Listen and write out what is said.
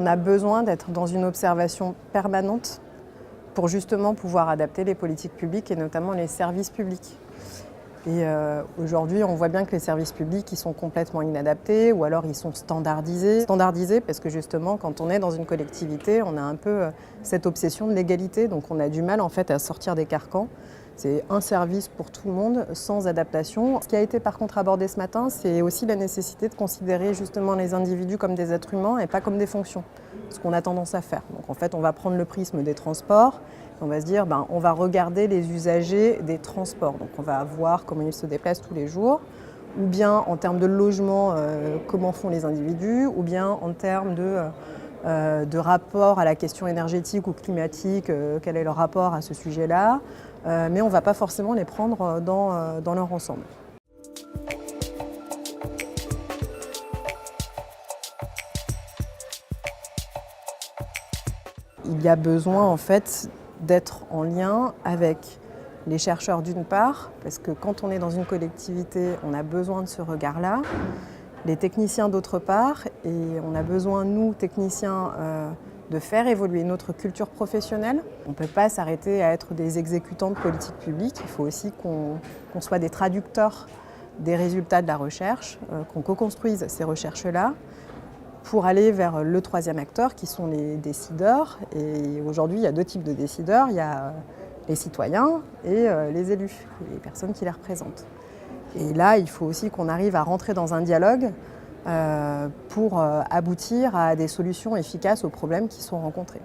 On a besoin d'être dans une observation permanente pour justement pouvoir adapter les politiques publiques et notamment les services publics. Et aujourd'hui, on voit bien que les services publics ils sont complètement inadaptés ou alors ils sont standardisés. Standardisés parce que justement, quand on est dans une collectivité, on a un peu cette obsession de l'égalité, donc on a du mal en fait à sortir des carcans. C'est un service pour tout le monde, sans adaptation. Ce qui a été par contre abordé ce matin, c'est aussi la nécessité de considérer justement les individus comme des êtres humains et pas comme des fonctions, ce qu'on a tendance à faire. Donc en fait, on va prendre le prisme des transports, on va se dire, on va regarder les usagers des transports. Donc on va voir comment ils se déplacent tous les jours, ou bien en termes de logement, comment font les individus, ou bien en termes de rapport à la question énergétique ou climatique, quel est leur rapport à ce sujet-là. Mais on ne va pas forcément les prendre dans leur ensemble. Il y a besoin en fait d'être en lien avec les chercheurs d'une part, parce que quand on est dans une collectivité, on a besoin de ce regard-là, les techniciens d'autre part, et on a besoin, nous, techniciens, de faire évoluer notre culture professionnelle. On ne peut pas s'arrêter à être des exécutants de politiques publiques, il faut aussi qu'on soit des traducteurs des résultats de la recherche, qu'on co-construise ces recherches-là, pour aller vers le troisième acteur qui sont les décideurs. Et aujourd'hui, il y a deux types de décideurs. Il y a les citoyens et les élus, les personnes qui les représentent. Et là, il faut aussi qu'on arrive à rentrer dans un dialogue pour aboutir à des solutions efficaces aux problèmes qui sont rencontrés.